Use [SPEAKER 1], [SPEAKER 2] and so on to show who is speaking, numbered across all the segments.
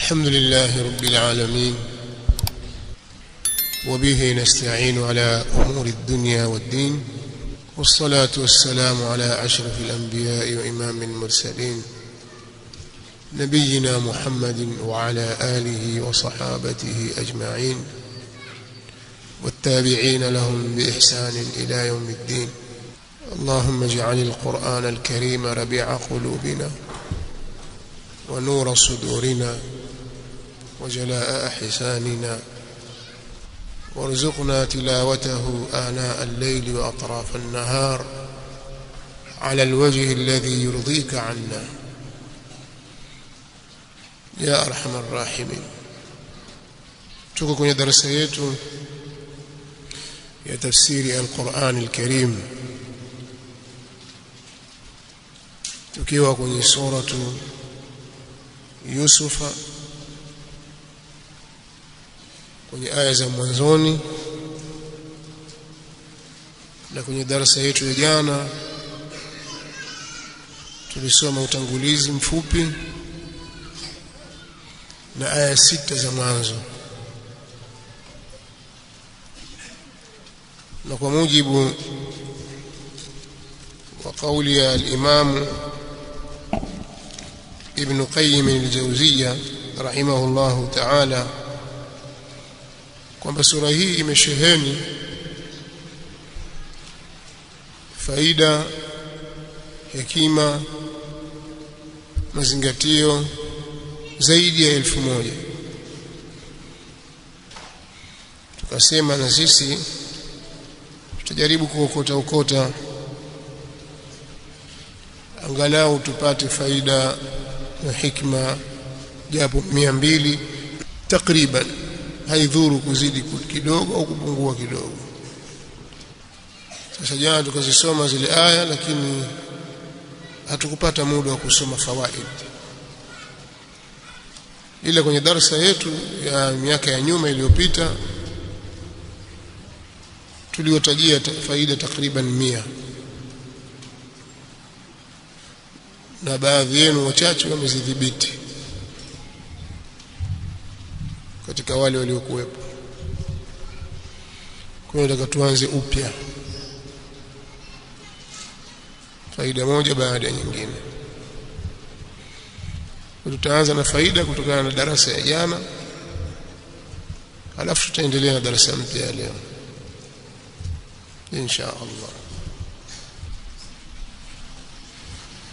[SPEAKER 1] الحمد لله رب العالمين، وبه نستعين على أمور الدنيا والدين، والصلاة والسلام على أشرف الأنبياء وإمام المرسلين نبينا محمد وعلى آله وصحابته أجمعين والتابعين لهم بإحسان إلى يوم الدين. اللهم اجعل القرآن الكريم ربيع قلوبنا ونور صدورنا وجلاء أحزاننا، وارزقنا تلاوته آناء الليل وأطراف النهار على الوجه الذي يرضيك عنا يا أرحم الراحمين. tuko kwenye darasa yetu ya tafsiri al-Qur'an al-Karim, tukiwa kwenye suratu Yusufa, kwenye aya za mwanzoni. Na kwenye darasa yetu ya jana tulisoma utangulizi mfupi na aya 6 za mwanzo, na kwa mujibu wa kauli ya al-Imam Ibn Qayyim al-Jawziyya rahimahullahu ta'ala kwamba sura hii imesheheni faida, hekima, mazingatio zaidi ya 1000. Tukasema na sisi tutajaribu kuokota angalau tupate faida na hikma japo 200 takriban, haidhuru kuzidi kidogo au kupungua kidogo. Sasa jana tukazisoma zile aya, lakini hatukupata muda wa kusoma fawaid, ila kwenye darasa yetu ya miaka ya nyuma iliyopita tuliotajia faida takriban 100, na baadhi yenu wachache wamezidhibiti katika wale waliokuwepo. Kwa hiyo nataka tuanze upya, faida moja baada ya nyingine. Tutaanza na faida kutokana na darasa ya jana, halafu tutaendelea na darasa mpya leo insha Allah.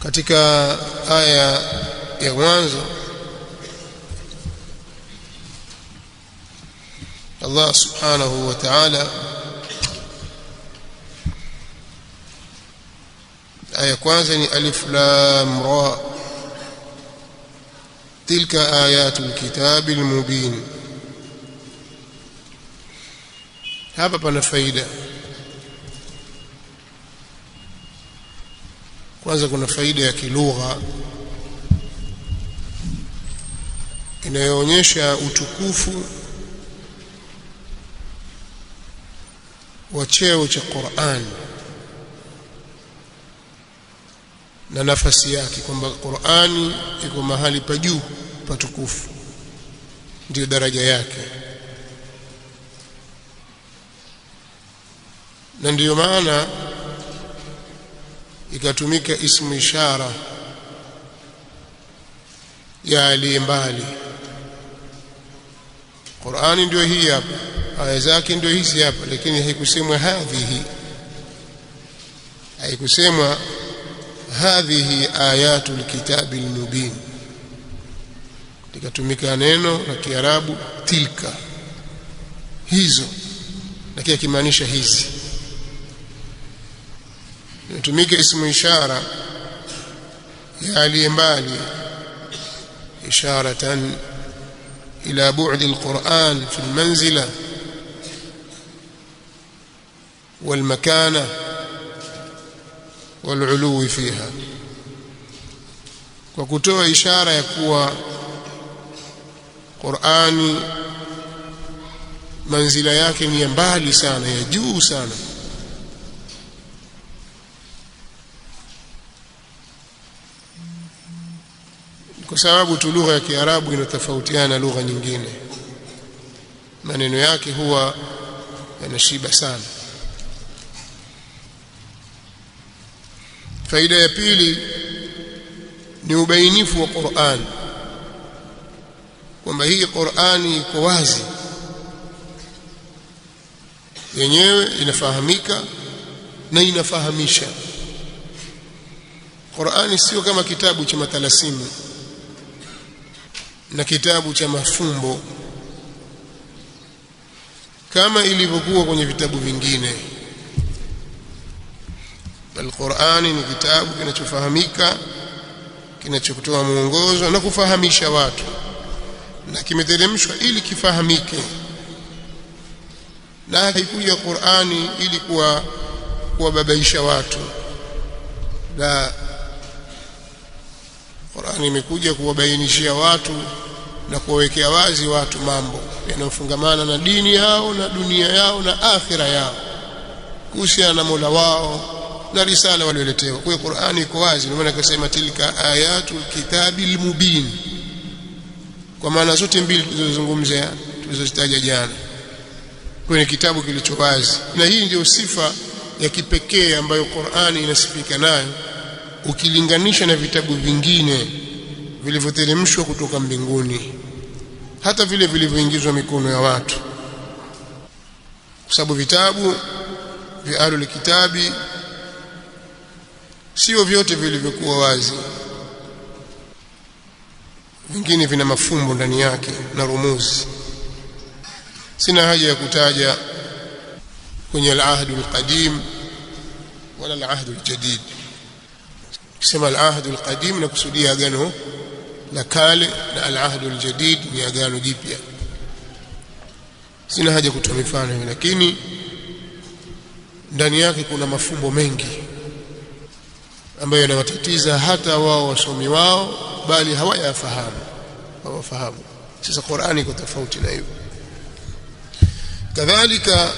[SPEAKER 1] Katika aya ya mwanzo Allah subhanahu wa ta'ala, aya kwanza ni alif lam ra, tilka ayatul kitabil mubin. Hapa pana faida. Kwanza kuna faida ya kilugha inayoonyesha utukufu wa cheo cha Qur'an na nafasi yake, kwamba Qur'ani iko mahali pa juu patukufu, ndio daraja yake. Na ndiyo maana ikatumika ismu ishara ya aliye mbali. Qur'ani ndio hii hapa, aya zake ndio hizi hapa, lakini haikusemwa hadhihi, haikusemwa hadhihi ayatul kitabil mubin. Likatumika neno la Kiarabu tilka, hizo, lakini kimaanisha hizi. Inatumika ismu ishara ya aliye mbali, isharatan ila bu'd al-Qur'an fi al-manzila wal-makana wal-'ulu fiha, kwa kutoa ishara ya kuwa Qur'ani manzila yake ni ya mbali sana, ya juu sana, kwa sababu tu lugha ya Kiarabu inatofautiana na lugha nyingine, maneno yake huwa yanashiba sana. Faida ya pili ni ubainifu wa Qur'an, kwamba hii Qur'ani iko wazi, yenyewe inafahamika na inafahamisha. Qur'ani sio kama kitabu cha matalasimu na kitabu cha mafumbo kama ilivyokuwa kwenye vitabu vingine. Al-Qur'ani ni kitabu kinachofahamika, kinachotoa mwongozo na kufahamisha watu, na kimeteremshwa ili kifahamike. Na haikuja Qur'ani ili kuwababaisha watu, la, Qur'ani imekuja kuwabainishia watu na kuwawekea wazi watu mambo yanayofungamana na dini yao na dunia yao na akhira yao, kuhusiana na Mola wao na risala walioletewa. Kwa hiyo Qur'ani iko wazi, ndio maana akasema tilka ayatul kitabil mubin, kwa maana zote mbili tulizozitaja jana, kwenye kitabu kilicho wazi. Na hii ndio sifa ya kipekee ambayo Qur'ani inasifika nayo ukilinganisha na vitabu vingine vilivyoteremshwa kutoka mbinguni, hata vile vilivyoingizwa mikono ya watu, kwa sababu vitabu vya ahlul kitabi sio vyote vilivyokuwa wazi, vingine vina mafumbo ndani yake na rumuzi. Sina haja ya kutaja kwenye al-ahdul qadim wala al-ahdul jadid. Kisema al-ahdul qadim na kusudia agano la kale, na al-ahdul jadid ni agano jipya. Sina haja kutoa mifano hiyo, lakini ndani yake kuna mafumbo mengi ambayo yanawatatiza hata wao wasomi wao, bali hawafahamu. Sasa Qur'ani iko tofauti na hivyo. Kadhalika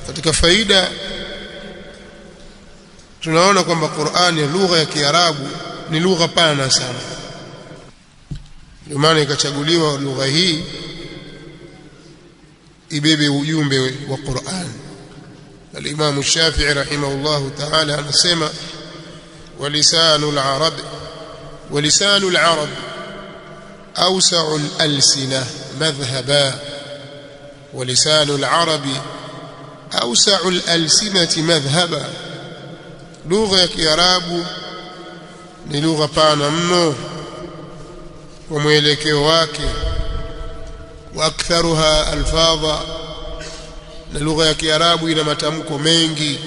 [SPEAKER 1] katika faida tunaona kwamba Qur'ani, lugha ya Kiarabu ni lugha pana sana, ndio maana ikachaguliwa lugha hii ibebe ujumbe wa Qur'an. Al-Imam Shafi'i rahimahullahu ta'ala anasema ولسان العرب أوسع الألسنة مذهبا، ولسان العرب أوسع الألسنة مذهبا. لغة ya Kiarabu ni lugha pana mno kwa mwelekeo wake, wa aktharuha alfadha, na lugha ya Kiarabu ina matamko mengi.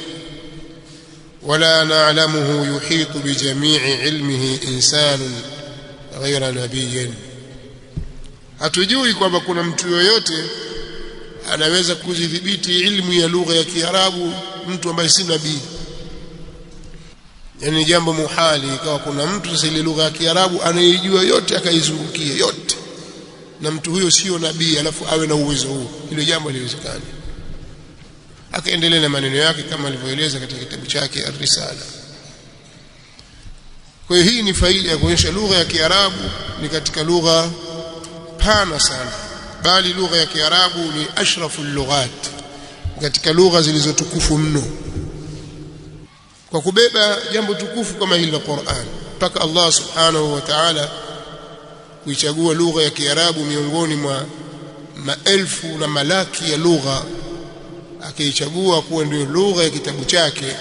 [SPEAKER 1] ولا نعلمه يحيط بجميع علمه إنسان غير نبي. hatujui kwamba kuna mtu yoyote anaweza kudhibiti ilmu ya lugha ya Kiarabu, mtu ambaye si nabii. Yani jambo muhali ikawa kuna mtu sasa ile lugha ya Kiarabu anayejua yote akaizungukia yote, na mtu huyo sio nabii alafu awe na uwezo huo. Hilo jambo haliwezekani. Akaendelea na maneno yake kama alivyoeleza katika kitabu chake Ar-Risala. Kwa hiyo hii ni faida ya kuonyesha lugha ya Kiarabu ni katika lugha pana sana, bali lugha ya Kiarabu ni ashraful lughat, katika lugha zilizotukufu mno, kwa kubeba jambo tukufu kama hili la Qur'an, mpaka Allah subhanahu wa ta'ala kuichagua lugha ya Kiarabu miongoni mwa maelfu na malaki ya lugha, akiichagua kuwa ndio lugha ya kitabu chake.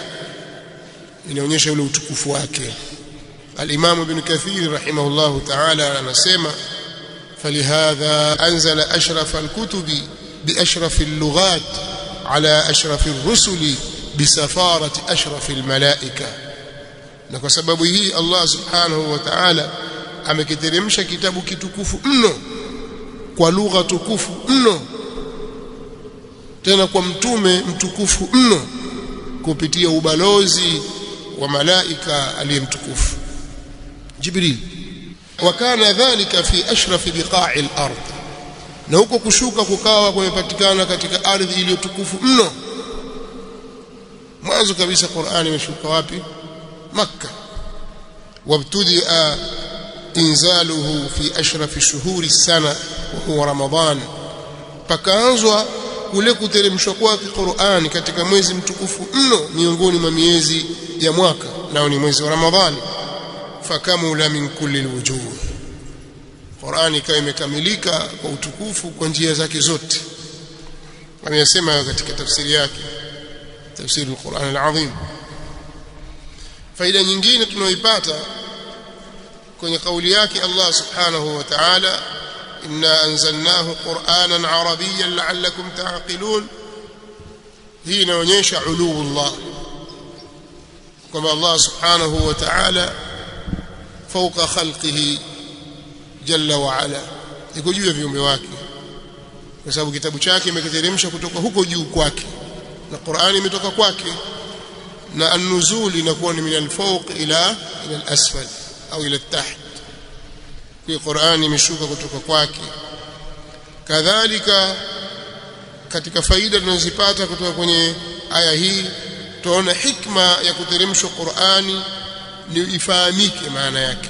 [SPEAKER 1] Inaonyesha ule utukufu wake. Al-Imam Ibn Kathir rahimahullahu ta'ala anasema falihadha anzala ashraf al-kutubi bi ashraf al-lughat ala ashraf ar-rusuli bi safarati ashraf al-malaika. Na kwa sababu hii Allah subhanahu wa ta'ala amekiteremsha kitabu kitukufu mno kwa lugha tukufu mno, tena kwa mtume mtukufu mno, kupitia ubalozi wa malaika aliyemtukufu Jibril. Wakana dhalika fi ashrafi biqa'i al-ard, na huko kushuka kukawa kumepatikana katika ardhi iliyotukufu mno. Mwanzo kabisa Qur'ani imeshuka wapi? Makkah. Wabtudia inzaluhu fi ashrafi shuhuri sana wa huwa Ramadhan, pakaanzwa kule kuteremshwa kwake Qur'ani katika mwezi mtukufu mno miongoni mwa miezi ya mwaka, nao ni mwezi wa Ramadhani. Fakamula min kulli alwujuh, Qur'ani ikawa imekamilika kwa utukufu kwa njia zake zote. Ameyasema katika tafsiri yake, tafsiri al-Qur'an al-Azim. Faida nyingine tunayoipata kwenye kauli yake Allah subhanahu wa ta'ala, inna anzalnahu qur'anan arabiyyan la'allakum ta'qilun, hii inaonyesha uluullah, kwamba Allah subhanahu wa ta'ala fawqa khalqihi jalla wa ala, yuko juu ya viumbe wake, kwa sababu kitabu chake imekiteremsha kutoka huko juu kwake na Qur'ani imetoka kwake, na an-nuzul inakuwa ni min al-fawq ila al-asfal au ila al-taht, kwa Qur'ani imeshuka kutoka kwake. Kadhalika katika faida tunazipata kutoka kwenye aya hii, tunaona hikma ya kuteremshwa Qur'ani ni ifahamike maana yake,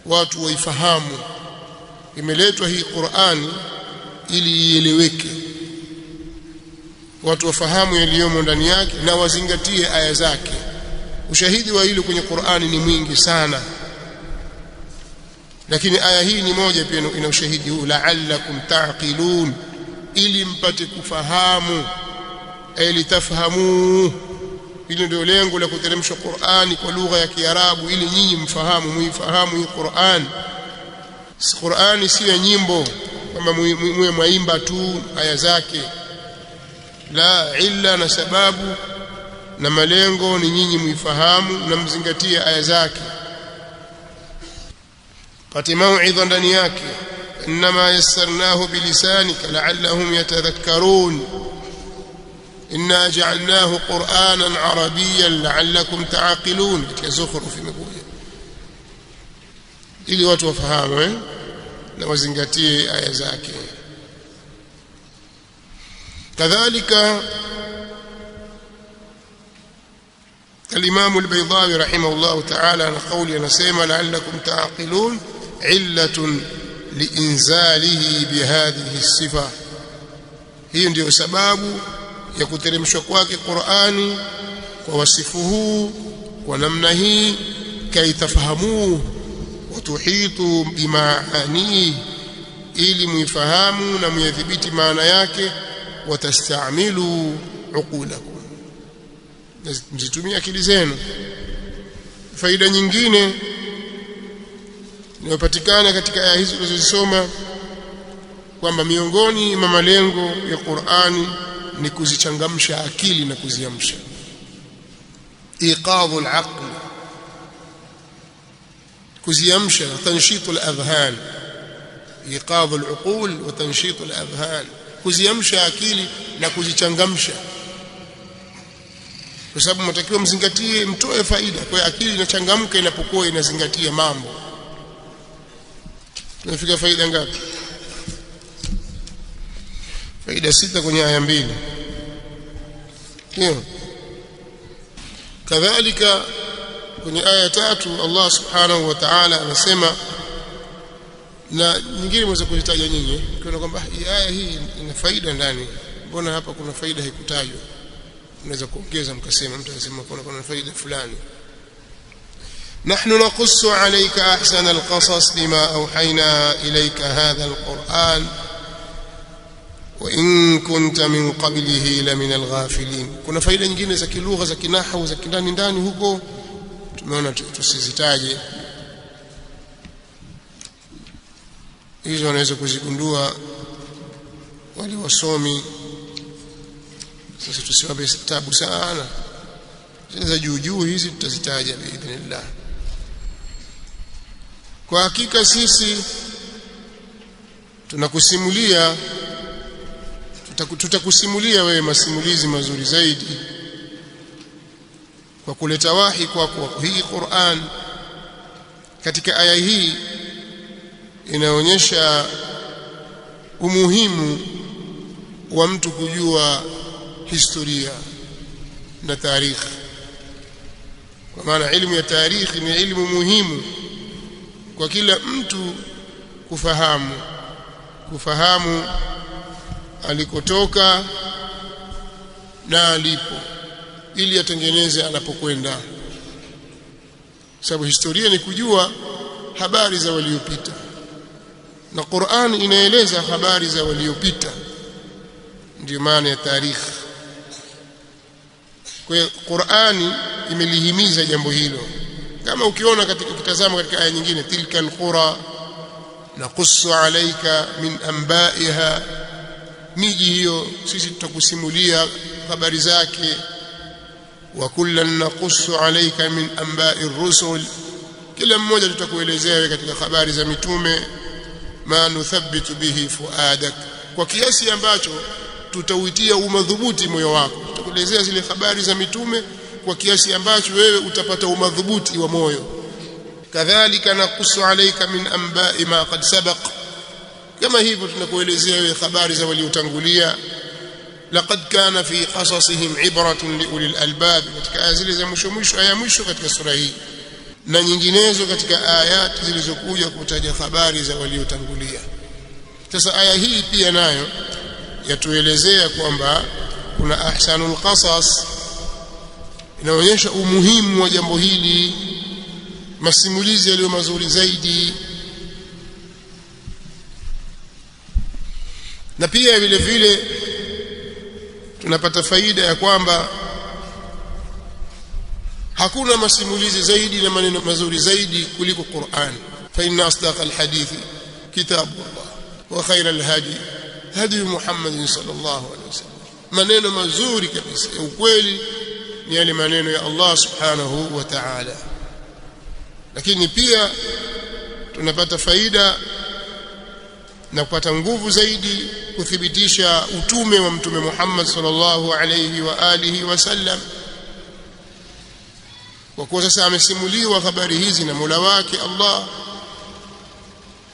[SPEAKER 1] watu waifahamu. Imeletwa hii Qur'ani ili ieleweke, watu wafahamu yaliyomo ndani yake na wazingatie aya zake. Ushahidi wa hilo kwenye Qur'ani ni mwingi sana, lakini aya hii ni moja pia ina ushahidi huu, la'allakum ta'qilun, ili mpate kufahamu, ili tafahamu. Hilo ndio lengo la kuteremsha Qur'ani kwa lugha ya Kiarabu, ili nyinyi mfahamu, muifahamu hii Qur'ani. Qur'ani si ya nyimbo kwamba muwe mwaimba tu aya zake, la, illa na sababu na malengo ni nyinyi muifahamu na mzingatie aya zake, pate mauidha ndani yake. Inma yassarnahu bilisanika la'allahum yatadhakkarun, inna ja'alnahu qur'anan arabiyyan la'allakum ta'qilun, katika Zukhruf imekuja, ili watu wafahamu na wazingatie aya zake. Kadhalika الإمام البيضاوي رحمه الله تعالى عن قوله نسيما لعلكم تعقلون علة لإنزاله بهذه الصفة، هي ndio sababu ya kuteremshwa kwake Qur'ani kwa wasifu huu kwa namna hii, kaitafahamu watuhitu bimaani, ili muifahamu na muyadhibiti maana yake, watastamilu uqulakum, mzitumie akili zenu. Faida nyingine inayopatikana katika aya hizi tulizosoma, kwamba miongoni mwa malengo ya Qur'ani ni kuzichangamsha akili na kuziamsha, iqadhu al-aql, kuziamsha, tanshitu al-adhhan, iqadhu al-uqul wa tanshitu al-adhhan, kuziamsha akili na kuzichangamsha, kwa sababu mtakiwa mzingatie, mtoe faida. Kwa hiyo akili inachangamka inapokuwa inazingatia mambo. Tunafika faida ngapi? Faida 6 kwenye aya 2. Ndio. Kadhalika kwenye aya 3 Allah subhanahu wa ta'ala anasema, na nyingine mweza kuzitaja nyinyi ukiona kwamba aya hii ina faida ndani, mbona hapa kuna faida haikutajwa, unaweza kuongeza mkasema, mtu anasema kuna faida fulani. nahnu naqussu alayka ahsana alqasas bima awhayna ilayka hadha alquran wa in kunta min qablihi la min alghafilin. Kuna faida nyingine za kilugha, za kinahwu, za kindani ndani huko, tumeona tusizitaje hizo, wanaweza kuzigundua wale wasomi. Sasa tusiwape tabu sana, za juu hizi tutazitaja biidhnillah. Kwa hakika sisi tunakusimulia, tutakusimulia wewe masimulizi mazuri zaidi kwa kuleta wahi kwako hii Qur'an. Katika aya hii inaonyesha umuhimu wa mtu kujua historia na tarikhi, kwa maana elimu ya tarikhi ni elimu muhimu kwa kila mtu kufahamu alikotoka na alipo, ili atengeneze anapokwenda. Sababu historia ni kujua habari za waliopita, na Qur'an inaeleza habari za waliopita, ndio maana ya tarikh. Kwa hiyo Qur'ani imelihimiza jambo hilo, kama ukiona katika kitazama katika aya nyingine, tilka alqura naqussu alayka min anba'iha, miji hiyo sisi tutakusimulia habari zake. Wa kullan naqussu alayka min anba'ir rusul, kila mmoja tutakuelezea wewe katika habari za mitume. Ma nuthabbitu bihi fuadak, kwa kiasi ambacho tutauitia umadhubuti moyo wako. Tutakuelezea zile habari za mitume kwa kiasi ambacho wewe utapata umadhubuti wa moyo. Kadhalika naqussu alayka min anba'i ma qad sabaq, kama hivyo tunakuelezea wewe habari za waliotangulia. Laqad kana fi qasasihim ibratun liulil albab, katika aya zile za mwisho aya mwisho katika sura hii na nyinginezo katika ayati zilizokuja kutaja habari za waliotangulia. Sasa aya hii pia nayo yatuelezea kwamba kuna ahsanul qasas, inaonyesha umuhimu wa jambo hili, masimulizi yaliyo mazuri zaidi. Na pia vile vile tunapata faida ya kwamba hakuna masimulizi zaidi na maneno mazuri zaidi kuliko Qur'an. Fa inna asdaqal hadithi kitabullah wa khayral hadi hadi Muhammad sallallahu alaihi wasallam, maneno mazuri kabisa ya ukweli ni yale maneno ya Allah subhanahu wa ta'ala. Lakini pia tunapata faida na kupata nguvu zaidi kuthibitisha utume wa mtume Muhammad sallallahu alayhi wa alihi wasallam, kwa kuwa sasa amesimuliwa habari hizi na Mola wake Allah,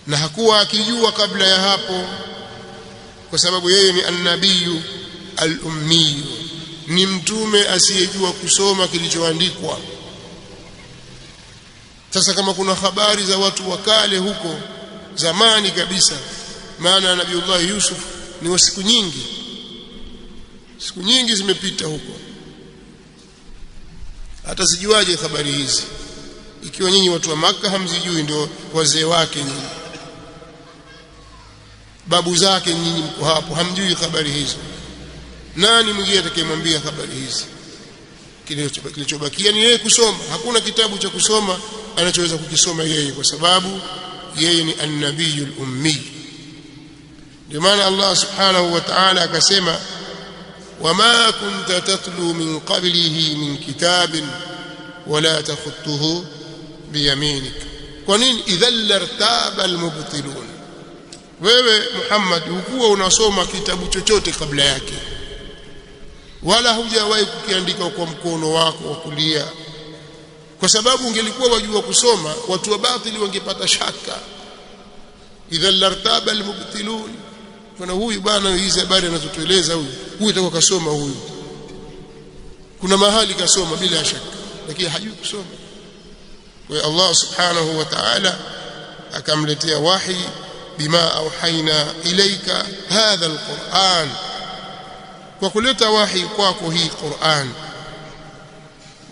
[SPEAKER 1] na hakuwa akijua kabla ya hapo, kwa sababu yeye ni an-nabiyyu al-ummi, ni mtume asiyejua kusoma kilichoandikwa. Sasa kama kuna habari za watu wa kale huko zamani kabisa, maana Nabiiullah Yusuf ni wa siku nyingi zimepita huko, hata sijuaje habari hizi, ikiwa nyinyi watu wa Makka hamzijui, ndio wazee wake nyinyi, babu zake nyinyi mko hapo, hamjui habari hizo. Nani mwingine atakayemwambia habari hizi? Kilichobakia ni yeye kusoma. Hakuna kitabu cha kusoma anachoweza kukisoma yeye, kwa sababu yeye ni an-nabiyul ummi. Ndio maana Allah subhanahu wa ta'ala akasema, wama kunta tatlu min qablihi min kitabin wala takhutuhu biyaminik. Kwa nini? idhan lartaba almubtilun, wewe Muhammad hukuwa unasoma kitabu chochote kabla yake, wala hujawahi kukiandika kwa mkono wako wa kulia, kwa sababu ungelikuwa wajua kusoma watu wa batili wangepata shaka. idhan lartaba almubtilun, kuna huyu bwana hizi habari anazotueleza huyu itakuwa kasoma, huyu kuna mahali kasoma bila shaka, lakini hajui kusoma. Kwa hiyo Allah subhanahu wa ta'ala akamletea wahi, bima auhaina ilaika hadha alquran, kwa kuleta wahi kwako hii Qur'an.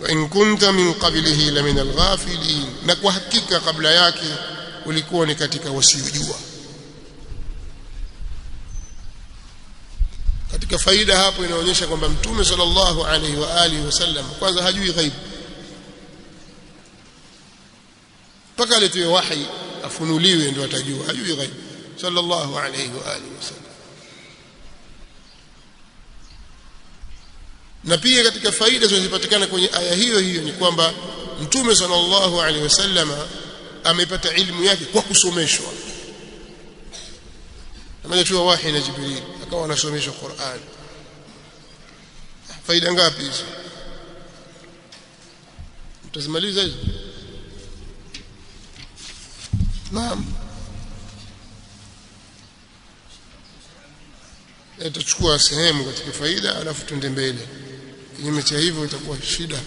[SPEAKER 1] Wa in kunta min qablihi la min alghafilin, na kwa hakika kabla yake ulikuwa ni katika wasiojua. Katika faida hapo inaonyesha kwamba mtume sallallahu alaihi wa alihi wasallam kwanza hajui ghaibu, mpaka aletewe wahi afunuliwe ndio atajua, hajui ghaibu sallallahu alaihi wa alihi wasallam. Na pia katika faida zinazopatikana kwenye aya hiyo ni kwamba mtume sallallahu alaihi wasallam amepata ilmu yake kwa kusomeshwa. Ameletwa wahi na Jibril akawa anasomeshwa Qur'an. Faida ngapi hizo? Mtazimaliza hizo? Naam. Tutachukua sehemu katika faida alafu tuende mbele. Kinyume cha hivyo itakuwa shida.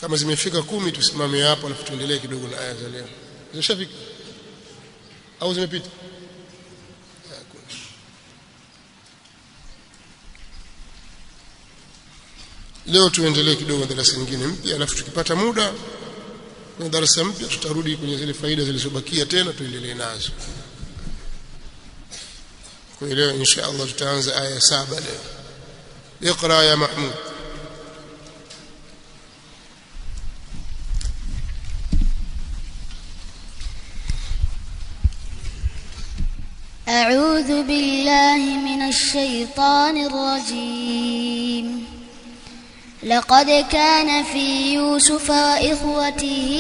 [SPEAKER 1] kama zimefika 10 tusimame hapo alafu tuendelee kidogo na aya za leo. Zimeshafika au zimepita? Leo tuendelee kidogo na darasa nyingine mpya, alafu tukipata muda kwenye darasa mpya tutarudi kwenye zile faida zilizobakia tena tuendelee nazo. Kwa leo insha Allah tutaanza aya 7 leo. Iqra ya Mahmud.
[SPEAKER 2] أعوذ بالله من الشيطان الرجيم. لقد كان في يوسف وإخوته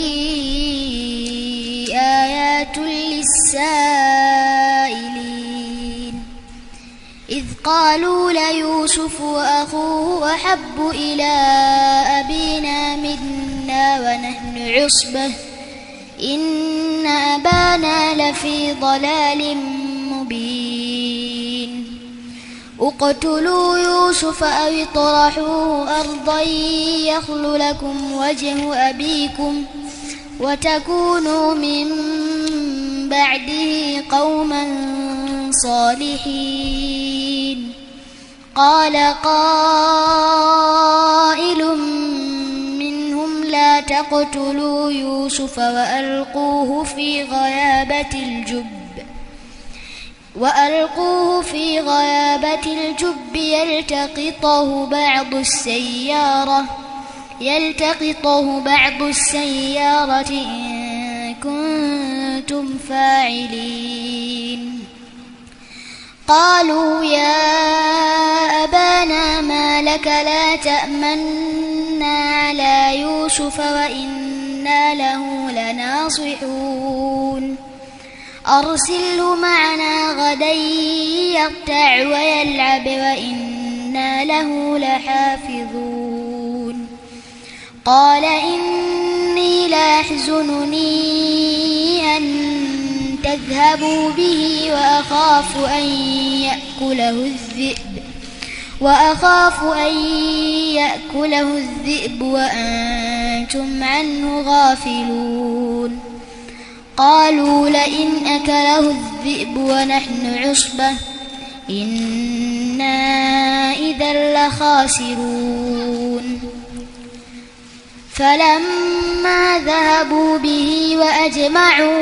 [SPEAKER 2] آيات للسائلين إذ قالوا ليوسف وأخوه أحب إلى أبينا منا ونحن عصبة إن أبانا لفي ضلال مبين اقتلوا يوسف أو اطرحوه أرضا يخل لكم وجه أبيكم وتكونوا من بعده قوما صالحين. قال قائل منهم لا تقتلوا يوسف وألقوه في غيابة الجب يلتقطه بعض السيارة إن كنتم فاعلين. قالوا يا أبانا ما لك لا تأمنا على يوسف وإنا له لناصحون أرسله معنا غدا يرتع ويلعب وإنا له لحافظون. قال إني ليحزنني أن تذهبوا به وأخاف أن يأكله الذئب وأنتم عنه غافلون. قالوا لئن أكله الذئب ونحن عصبة إنا إذا لخاسرون. فلما ذهبوا به وأجمعوا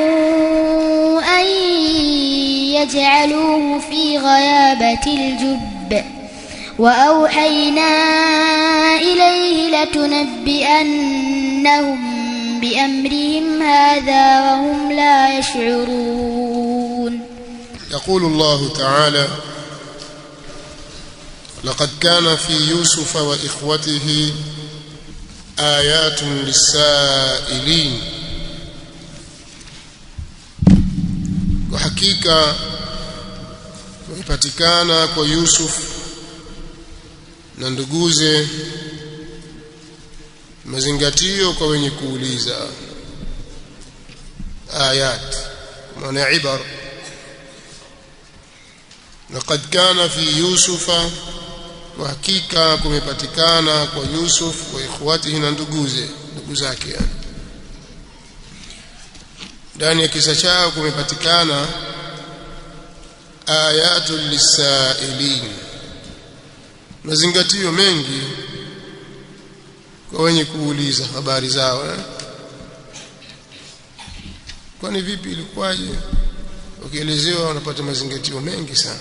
[SPEAKER 2] أن يجعلوه في غيابة الجب وأوحينا إليه لتنبئنهم بأمرهم هذا وهم لا يشعرون.
[SPEAKER 1] يقول الله تعالى: لقد كان في يوسف وإخوته آيات للسائلين. وحقيقة kupatikana kwa Yusuf na nduguze mazingatio kwa wenye kuuliza. Ayat maana ibar. Laqad kana fi Yusufa, wa hakika kumepatikana kwa Yusuf wa ikhwatihi na ndugu zake yani. Ndani ya kisa chao kumepatikana ayatul lisailin, mazingatio mengi kwa wenye kuuliza habari zao. Kwani vipi, ilikuwaje? Ukielezewa wanapata mazingatio mengi sana.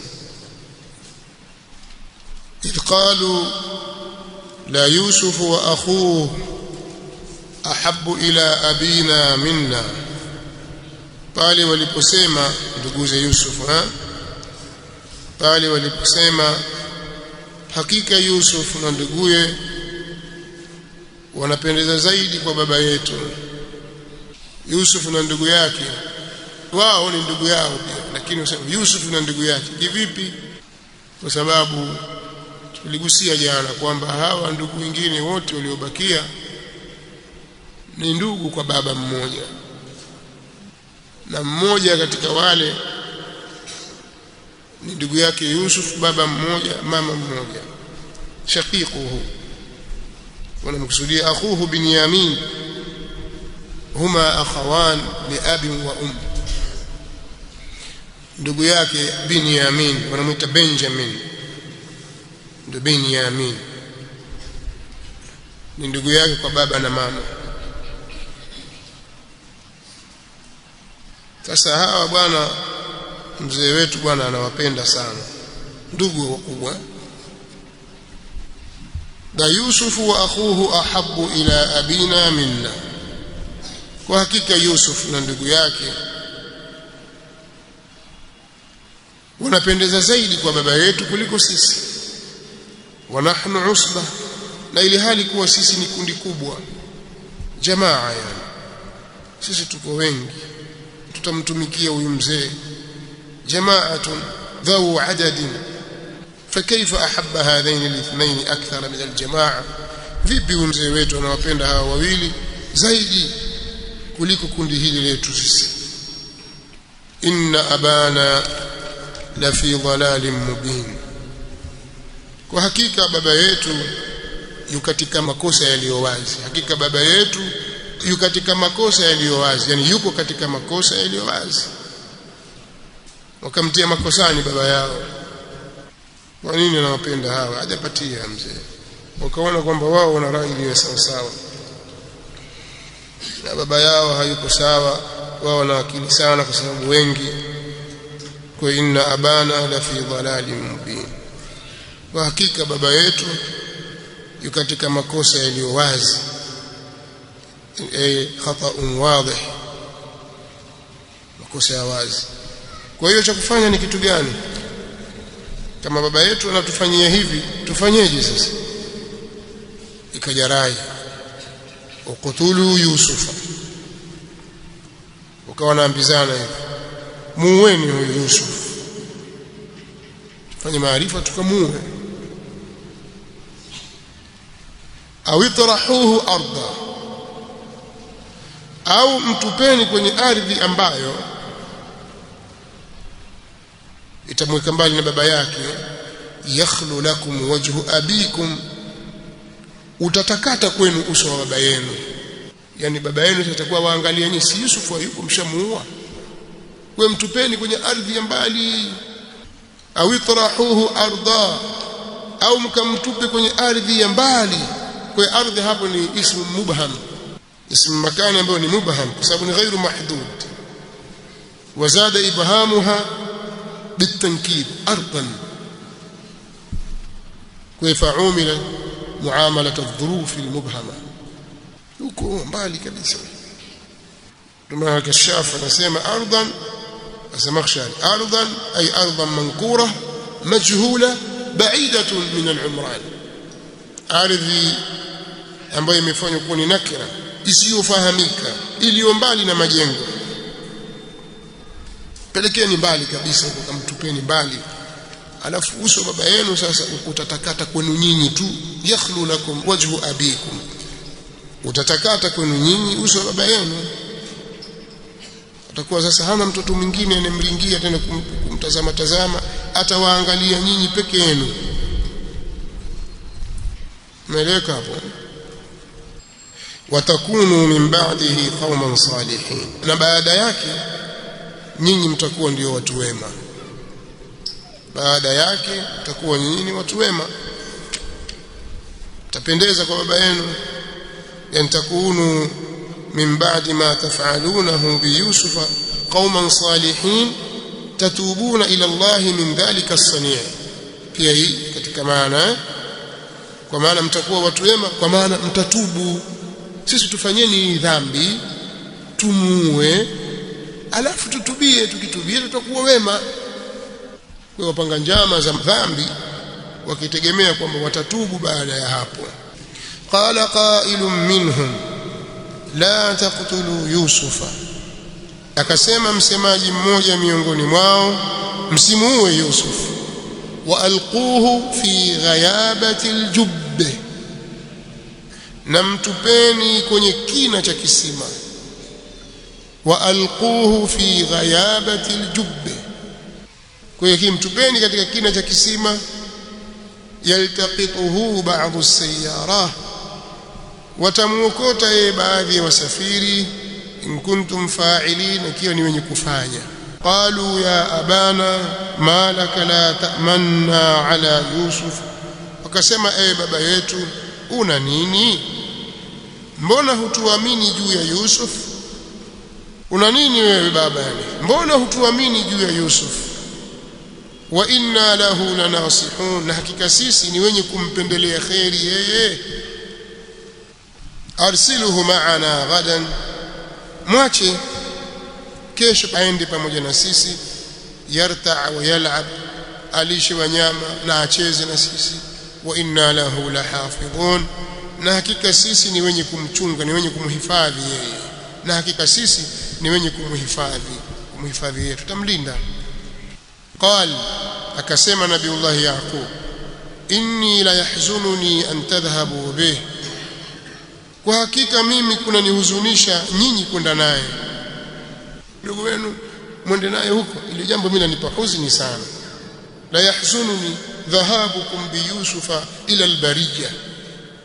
[SPEAKER 1] إذ قالوا لا يوسف وأخوه أحب إلى أبينا منا. pale waliposema nduguze Yusuf, pale waliposema hakika Yusuf na nduguye wanapendeza zaidi kwa baba yetu. Yusuf na ndugu yake, wao ni ndugu yao pia, lakini usema Yusuf na ndugu yake kivipi? Kwa sababu tuligusia jana kwamba hawa ndugu wengine wote waliobakia ni ndugu kwa baba mmoja, na mmoja katika wale ni ndugu yake Yusuf, baba mmoja mama mmoja, shaqiquhu. wanamkusudia akhuhu Binyamin huma akhawan li abi wa ndugu yake Binyamin wanamuita Benjamin, ndio Binyamin ni ndugu yake kwa baba na mama. Sasa hawa bwana, mzee wetu bwana anawapenda sana ndugu wakubwa. Da Yusufu wa akhuhu ahabbu ila abina minna, kwa hakika Yusuf na ndugu yake wanapendeza zaidi kwa baba yetu kuliko sisi. Wa nahnu usba, na ili hali kuwa sisi ni kundi kubwa, jamaa, yani sisi tuko wengi, tutamtumikia huyu mzee. Jamaatun dhawu adadin fakaifa ahabba hadhain alithnain akthara min aljamaa, vipi mzee wetu anawapenda hawa wawili zaidi kuliko kundi hili letu sisi. Inna abana la fi dhalalin mubin, kwa hakika baba yetu yu katika makosa yaliyo wazi. Hakika baba yetu yu katika makosa yaliyo wazi, yani yuko katika makosa yaliyo wazi. Wakamtia makosani baba yao. Kwa nini anawapenda hawa? Hajapatia mzee, wakaona kwamba wao wana rai iliyo sawa sawa na baba yao hayuko sawa. Wao wana akili sana kwa sababu wengi. Kwa inna abana la fi dhalalin mubin, kwa hakika baba yetu yu katika makosa yaliyo wazi, khata'un wadih, makosa ya wazi. Kwa hiyo cha kufanya ni kitu gani? Kama baba yetu anatufanyia hivi, tufanyeje sasa? Ikaja rai, uqtulu Yusufa, wakawa naambizana hivi, muweni huyu Yusuf, tufanye maarifa tukamuue. Au itrahuhu arda, au mtupeni kwenye ardhi ambayo itamweka mbali na baba yake. Yakhlu lakum wajhu abikum, utatakata kwenu uso wa baba yenu, yani baba yenu atakuwa waangalia nyinyi, si Yusuf yuko mshamuua, kwa mtupeni kwenye ardhi ya mbali. Au itrahuhu arda, au mkamtupe kwenye ardhi ya mbali. Kwa ardhi hapo ni ismu mubham, ismu makani ambayo ni mubham kwa sababu ni ghairu mahdud. Wazada ibhamuha bitankid ardan, kwa fa'umila muamalat adh-dhuruf al-mubhama, huko mbali kabisa. Ndio Kashaf anasema ardan, Asamakhshari ardan ay ardan mankura majhula ba'idatun min al-umran, ardhi ambayo imefanywa kuwa ni nakira isiyofahamika, iliyo mbali na majengo. Pelekeni mbali kabisa, mtupeni mbali, alafu uso baba yenu sasa utatakata kwenu nyinyi tu. Yakhlu lakum wajhu abikum, utatakata kwenu nyinyi uso wa baba yenu. Atakuwa sasa hana mtoto mwingine anemringia tena kumtazama tazama, atawaangalia nyinyi peke yenu. Meleka hapo. Watakunu min ba'dihi qauman salihin, na baada yake nyinyi mtakuwa ndio watu wema. Baada yake mtakuwa nyinyi watu wema, tapendeza kwa baba yenu. Yani takunu min ba'di ma taf'alunahu bi Yusufa qauman salihin tatubuna ila Allah min dhalika as-sani'. Pia hii katika maana, kwa maana mtakuwa watu wema, kwa maana mtatubu. Sisi tufanyeni dhambi tumuue, alafu tutubie, tukitubia tutakuwa wema. Kwa wapanga njama za dhambi wakitegemea kwamba watatubu baada ya hapo. Qala qailun minhum la taqtulu Yusufa, akasema msemaji mmoja miongoni mwao, msimuue Yusuf. Wa alquhu fi ghayabati aljubb, na mtupeni kwenye kina cha kisima. Wa alquhu fi ghayabati aljubb, kwa hiyo mtupeni katika kina cha kisima. Yaltaqituhu ba'd as-sayyarah, watamuokota yeye baadhi ya wasafiri in kuntum fa'ilin, ikiwa ni wenye kufanya. Qalu ya abana ma laka la ta'manna ala Yusuf, wakasema ewe baba yetu una nini, mbona hutuamini juu ya Yusuf? Una nini wewe baba, yani mbona hutuamini juu ya Yusuf? Wa inna lahu lanasihun, na hakika sisi ni wenye kumpendelea khairi yeye. Arsiluhu ma'ana ghadan, mwache kesho aende pamoja na sisi. Yarta' wa yal'ab, alishe wanyama na acheze na sisi. Wa inna lahu lahafidhun, na hakika sisi ni wenye kumchunga, ni wenye kumhifadhi yeye, na hakika sisi ni wenye kumhifadhi yeye, tutamlinda. Qal, akasema Nabiullah Yaqub, inni la yahzununi an tadhhabu bih, kwa hakika mimi kuna nihuzunisha nyinyi kwenda naye, ndugu wenu mwende naye huko, ile jambo mimi lanipa huzuni sana. La yahzununi dhahabukum bi Yusufa ila al-bariyya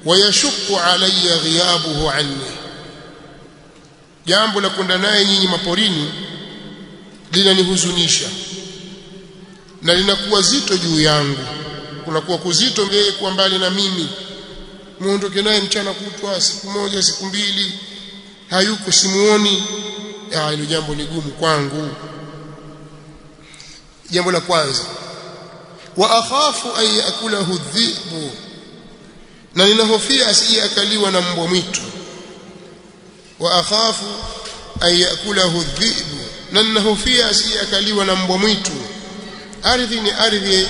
[SPEAKER 1] wa yashqu alayya ghiyabuhu anni, jambo la kwenda naye nyinyi maporini linanihuzunisha na linakuwa zito juu yangu, kunakuwa kuzito ngeye kuwa mbali na mimi. Muondoke naye mchana kutwa, siku moja siku mbili hayuko, simuoni, hilo jambo ni gumu kwangu. Jambo la kwanza, wa akhafu an yaakulahu dhibu, na ninahofia asije akaliwa na mbwa mwitu. Wa akhafu an yaakulahu dhibu, na ninahofia asije akaliwa na mbwa mwitu. Ardhi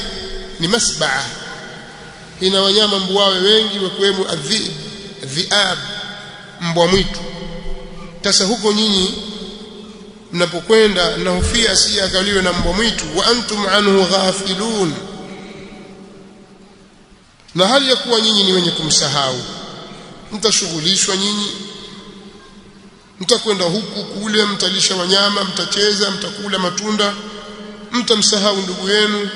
[SPEAKER 1] ni masbaa, ina wanyama mbuawe wengi, wakiwemo dhiab, mbwa mwitu. Sasa huko nyinyi mnapokwenda, nahofia asije akaliwe na mbwa mwitu. Wa antum anhu ghafilun, na hali ya kuwa nyinyi ni wenye kumsahau. Mtashughulishwa nyinyi, mtakwenda huku kule, mtalisha wanyama, mtacheza, mtakula matunda, mtamsahau ndugu yenu,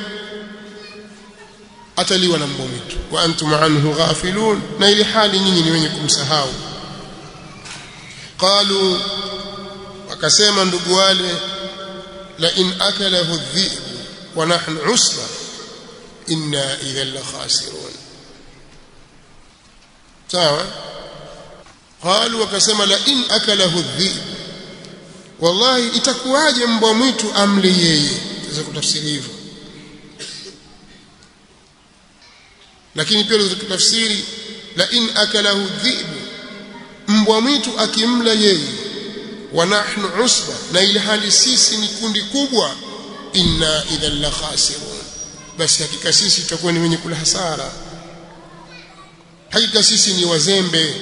[SPEAKER 1] ataliwa na mbwa mwitu. Wa antum anhu ghafilun, na ili hali nyinyi ni wenye kumsahau. Qalu, wakasema ndugu wale, la in akalahu dhi'bu wa nahnu usba inna idhan la khasirun. Sawa. Qalu, wakasema la in akalahu dhi'bu, wallahi itakuwaje mbwa mwitu amle yeye. Sasa kutafsiri hivyo, lakini pia unaweza kutafsiri la in akalahu dhi'bu, mbwa mwitu akimla yeye, wa nahnu usba, na ile hali sisi ni kundi kubwa, inna idhan la khasirun, basi hakika sisi tutakuwa ni wenye kula hasara, hakika sisi ni wazembe.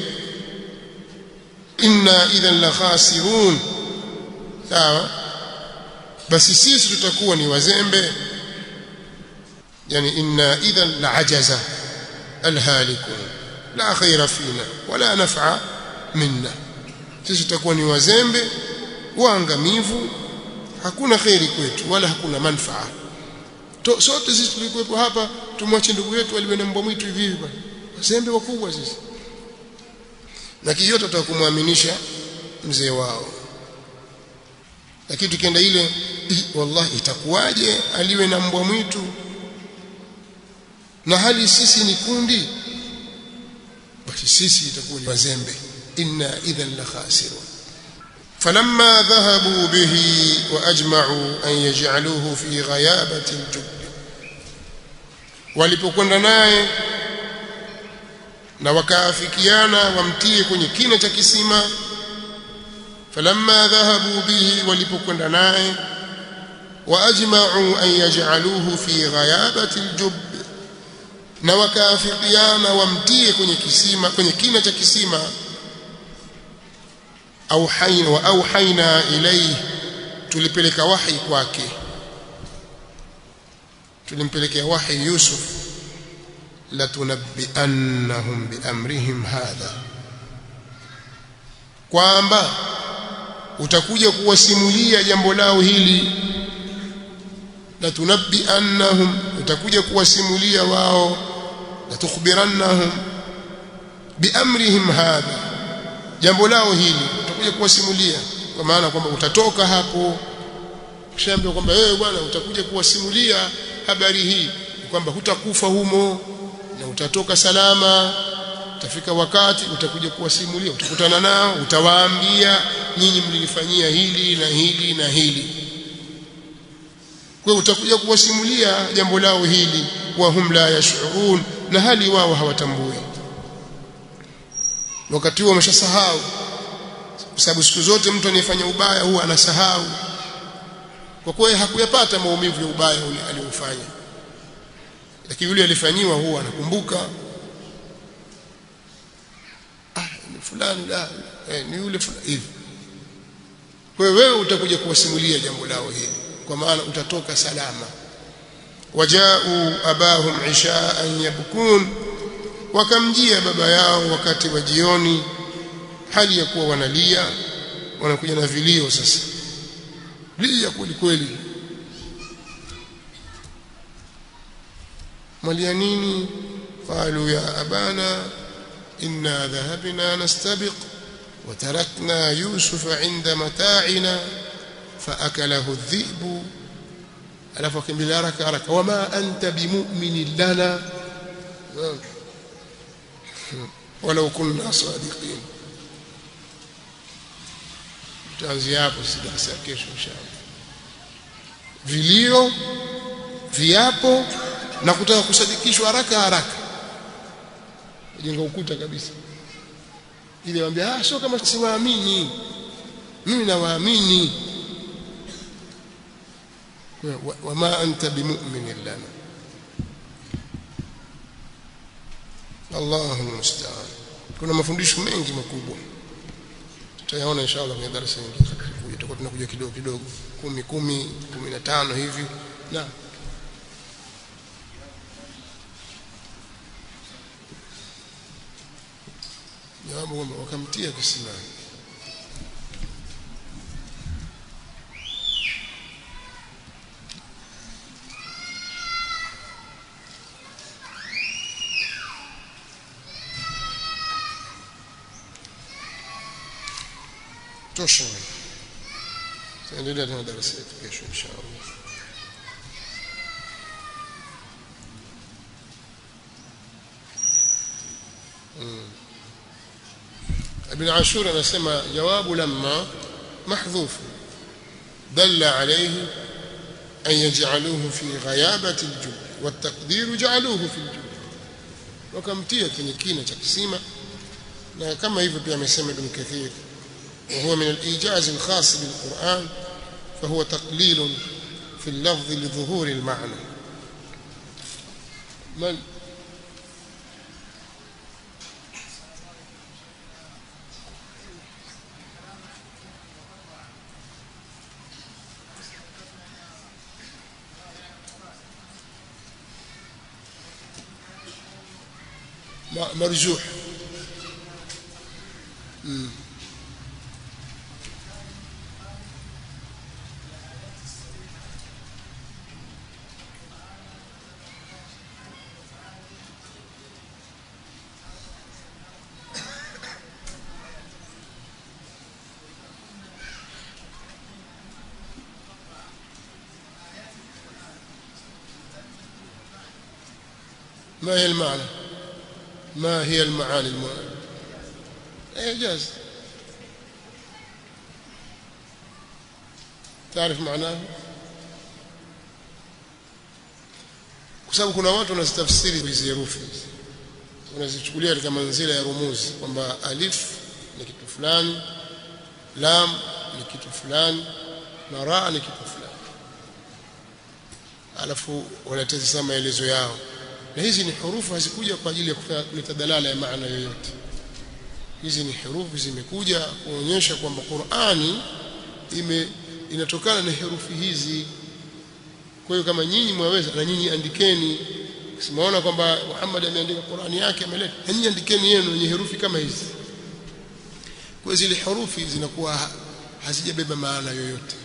[SPEAKER 1] Inna idhan la khasirun, sawa, basi sisi tutakuwa ni wazembe, yani inna idhan la ajaza alhalikun la khaira fina wala naf'a minna, sisi tutakuwa ni wazembe waangamivu, hakuna khairi kwetu wala hakuna manfaa. Sote sisi tulikuwepo hapa, tumwache ndugu yetu aliwe na mbwa mwitu hivi bwana, wazembe wakubwa sisi. Na kiyote tutakumwaminisha mzee wao, lakini tukienda ile wallahi itakuwaje aliwe na mbwa mwitu na hali sisi ni kundi, basi sisi itakuwa ni wazembe. Inna idhan la khasirun. Falamma dhahabu bihi wa ajma'u an yaj'aluhu fi ghayabati al-jubb, walipokwenda naye na wakaafikiana wamtie kwenye kina cha kisima. Falamma dhahabu bihi, walipokwenda naye, wa ajma'u an yaj'aluhu fi ghayabati al-jubb, na wakaafikiana wamtie kwenye kisima, kwenye kina cha kisima. Auhaina ilayhi, tulipeleka wahi kwake, tulimpelekea wahi Yusuf, la tunabbi'annahum bi amrihim hadha, kwamba utakuja kuwasimulia jambo lao hili. La tunabbi'annahum, utakuja kuwasimulia wao. La tukhbirannahum biamrihim hadha, jambo lao hili utakuja kuwasimulia, kwa maana kwamba utatoka hapo kishaambia kwamba wewe bwana utakuja kuwasimulia habari hii, kwamba hutakufa humo na utatoka salama. Utafika wakati utakuja kuwasimulia, utakutana nao, utawaambia nyinyi mlinifanyia hili na hili na hili. Kwa utakuja kuwasimulia jambo lao hili, wa hum la yash'urun, na hali wao hawatambui. Wakati huo wameshasahau, kwa sababu siku zote mtu anayefanya ubaya huwa anasahau, kwa kuwa hakuyapata maumivu ya ubaya ule aliofanya. Lakini yule alifanyiwa huwa anakumbuka, ni fulani ni yule fulani hivi. Kwa hiyo wewe utakuja kuwasimulia jambo lao hili, kwa maana utatoka salama. Wajau abahum ishaan yabkun, wakamjia baba yao wakati wa jioni hali ya kuwa wanalia, wanakuja na vilio. Sasa lia kweli kweli, mwalia nini? Qalu ya abana inna dhahabna nastabiq wa tarakna yusufa inda mata'ina faakalahu adh-dhi'bu, alafu akimbilia haraka haraka, wama anta bimu'minin lana walau kunna sadiqin. Tutaanzia hapo darasa kesho inshallah. Vilio, viapo na kutaka kusadikishwa haraka haraka, jenga ukuta kabisa ile, waambia sio kama siwaamini, mimi nawaamini. Wama anta bimu'minin lana, Allahu musta'an. Kuna mafundisho mengi makubwa tutayaona inshallah kwenye darasa nyingine. Tutakuwa tunakuja kidogo kidogo, 10 15 hivi. Na jawabu kwamba wakamtia kisimani. tosha. Tuendelea tena darasa letu kesho inshallah. ابن عاشور anasema jawabu lamma mahdhuf dalla alayhi an yaj'aluhu fi ghayabati al-jub wa at-taqdir ja'aluhu fi al-jub, wakamtia kwenye kina cha kisima. Na kama hivyo pia amesema Ibn Kathir, wa huwa min al-ijaz al-khas bil-Qur'an fa huwa taqlil fi al-lafz li dhuhur al-ma'na. مرجوح. ما هي المعنى؟ ما هي المعاني المعنى؟ إيجاز. تعرف معناه؟ kwa sababu kuna watu wanazitafsiri hizi herufi, wanazichukulia katika manzila ya rumuzi, kwamba alif ni kitu fulani, lam ni kitu fulani, na ra ni kitu fulani, alafu wanatazama maelezo yao. Na hizi ni hurufu, hazikuja kwa ajili ya kuleta dalala ya maana yoyote. Hizi ni hurufu zimekuja kuonyesha kwamba Qur'ani inatokana na herufi hizi. Kwa hiyo kama nyinyi mwaweza, na nyinyi andikeni. Simaona kwamba Muhammad ameandika Qur'ani yake ameleta, na nyinyi andikeni yenu yenye herufi kama hizi. Kwa zile herufi zinakuwa hazijabeba maana yoyote.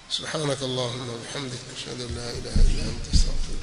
[SPEAKER 1] Subhanakallahumma wa bihamdika ashhadu an la ilaha illa anta astaghfiruka